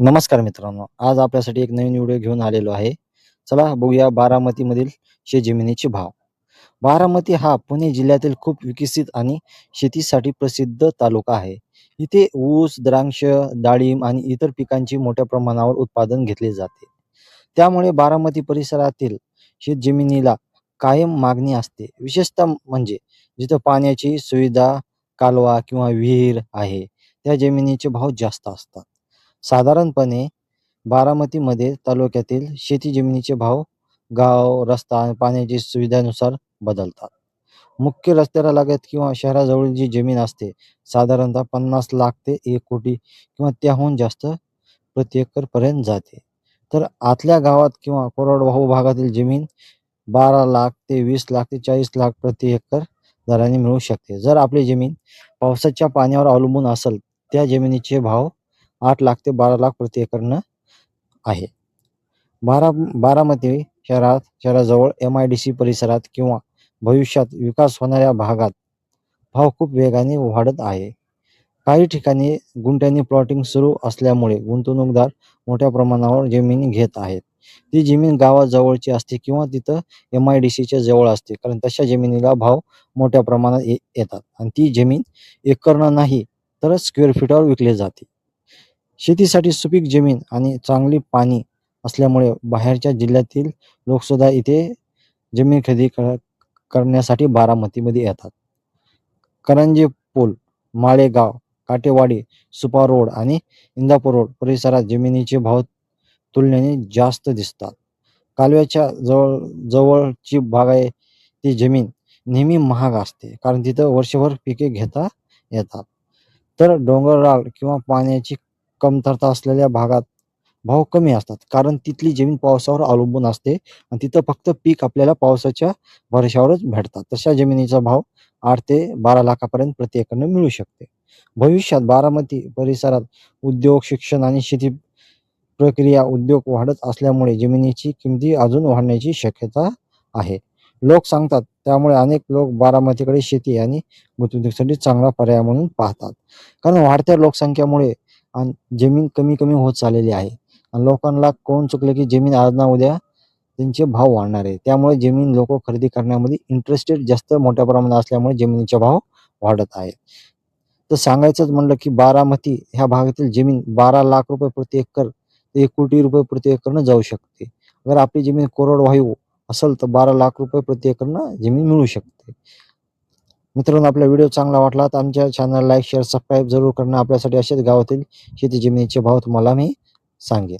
नमस्कार मित्रांनो, आज आपल्यासाठी एक नवीन व्हिडिओ घेऊन आलेलो आहे. चला बघूया बारामतीमधील शेतजमिनीचे भाव. बारामती हा पुणे जिल्ह्यातील खूप विकसित आणि शेतीसाठी प्रसिद्ध तालुका आहे. इथे ऊस, द्राक्ष, डाळिंब आणि इतर पिकांची मोठ्या प्रमाणावर उत्पादन घेतले जाते. त्यामुळे बारामती परिसरातील शेतजमिनीला कायम मागणी असते. विशेषतः म्हणजे जिथं पाण्याची सुविधा, कालवा किंवा विहीर आहे, त्या जमिनीचे भाव जास्त असतात. साधारणपणे बारामतीमध्ये तालुक्यातील शेती जमिनीचे भाव गाव, रस्ता आणि पाण्याची सुविधेनुसार बदलतात. मुख्य रस्त्याला लागत किंवा शहराजवळ जी जमीन असते, साधारणतः 50 लाख ते 1 कोटी किंवा त्याहून जास्त प्रति एकर पर्यंत जाते. तर आतल्या गावात किंवा कोरडवाहू भागातील जमीन 12 लाख ते 20 लाख ते 40 लाख प्रति एकर दराने मिळू शकते. जर आपली जमीन पावसाच्या पाण्यावर अवलंबून असेल, त्या जमिनीचे भाव 8 लाख ते 12 लाख प्रति एकरनं आहे. बारामती शहराजवळ MIDC परिसरात किंवा भविष्यात विकास होणाऱ्या भागात भाव खूप वेगाने वाढत आहे. काही ठिकाणी गुंठ्यांनी प्लॉटिंग सुरू असल्यामुळे गुंतवणूकदार मोठ्या प्रमाणावर जमीन घेत आहेत. ती जमीन गावाजवळची असते किंवा तिथं MIDCच्या जवळ असते, कारण तशा जमिनीला भाव मोठ्या प्रमाणात येतात आणि ती जमीन एकरनं नाही तर स्क्वेअर फीटवर विकली जाते. शेतीसाठी सुपीक जमीन आणि चांगली पाणी असल्यामुळे बाहेरच्या जिल्ह्यातील लोकसुद्धा इथे जमीन खरेदी करण्यासाठी बारामतीमध्ये येतात. करंजे पूल, माळेगाव, काटेवाडी, सुपा रोड आणि इंदापूर रोड परिसरात जमिनीचे भाव तुलनेने जास्त दिसतात. कालव्याच्या जवळची बागायती जमीन नेहमी महाग असते, कारण तिथं वर्षभर पिके घेता येतात. तर डोंगराळ किंवा पाण्याची कमतरता असलेल्या भागात भाव कमी असतात, कारण तिथली जमीन पावसावर अवलंबून असते आणि तिथं फक्त पीक आपल्याला पावसाच्या भरवशावरच भेटतात. तशा जमिनीचा भाव 8 ते 12 लाखापर्यंत प्रति एकरनं मिळू शकते. भविष्यात बारामती परिसरात उद्योग, शिक्षण आणि शेती प्रक्रिया उद्योग वाढत असल्यामुळे जमिनीची किमती अजून वाढण्याची शक्यता आहे. लोक सांगतात, त्यामुळे अनेक लोक बारामतीकडे शेती आणि गुंतवणुकीसाठी चांगला पर्याय म्हणून पाहतात. कारण वाढत्या लोकसंख्येमुळे जमीन कमी कमी होत चाललेली आहे आणि लोकांना कळून चुकलं की जमीन आज ना उद्या त्यांचे भाव वाढणार आहे. त्यामुळे जमीन लोक खरेदी करण्यामध्ये इंटरेस्टेड जास्त मोठ्या प्रमाणात असल्यामुळे जमिनीचे भाव वाढत आहेत. तर सांगायचंच म्हणलं की बारामती ह्या भागातील जमीन 12 लाख रुपये प्रति एकर ते 1 कोटी रुपये प्रति एकरनं जाऊ शकते. अगर आपली जमीन कोरडवाहू असेल तर 12 लाख रुपये प्रति एकरनं जमीन मिळू शकते. मित्रांनो, आपला व्हिडिओ चांगला वाटला तर आमच्या चॅनल लाईक, शेअर, सबस्क्राईब जरूर करणं. आपल्यासाठी असेच गावातील शेती जमिनीचे भाव तुम्हाला मी सांगेन.